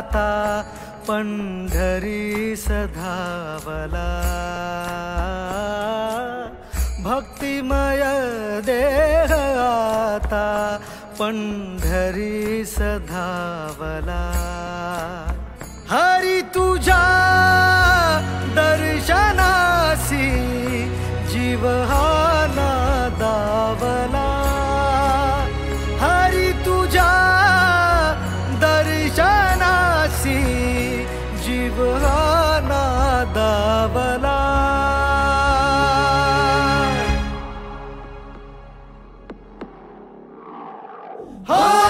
आता पंढरी सधावला। भक्तिमय देह आता पंढरी सधावला। हरी तुझ्या दर्शनासी जीव हा नादावला। हरी तुझ्या दर्शनासी जीव हा नादावला। हो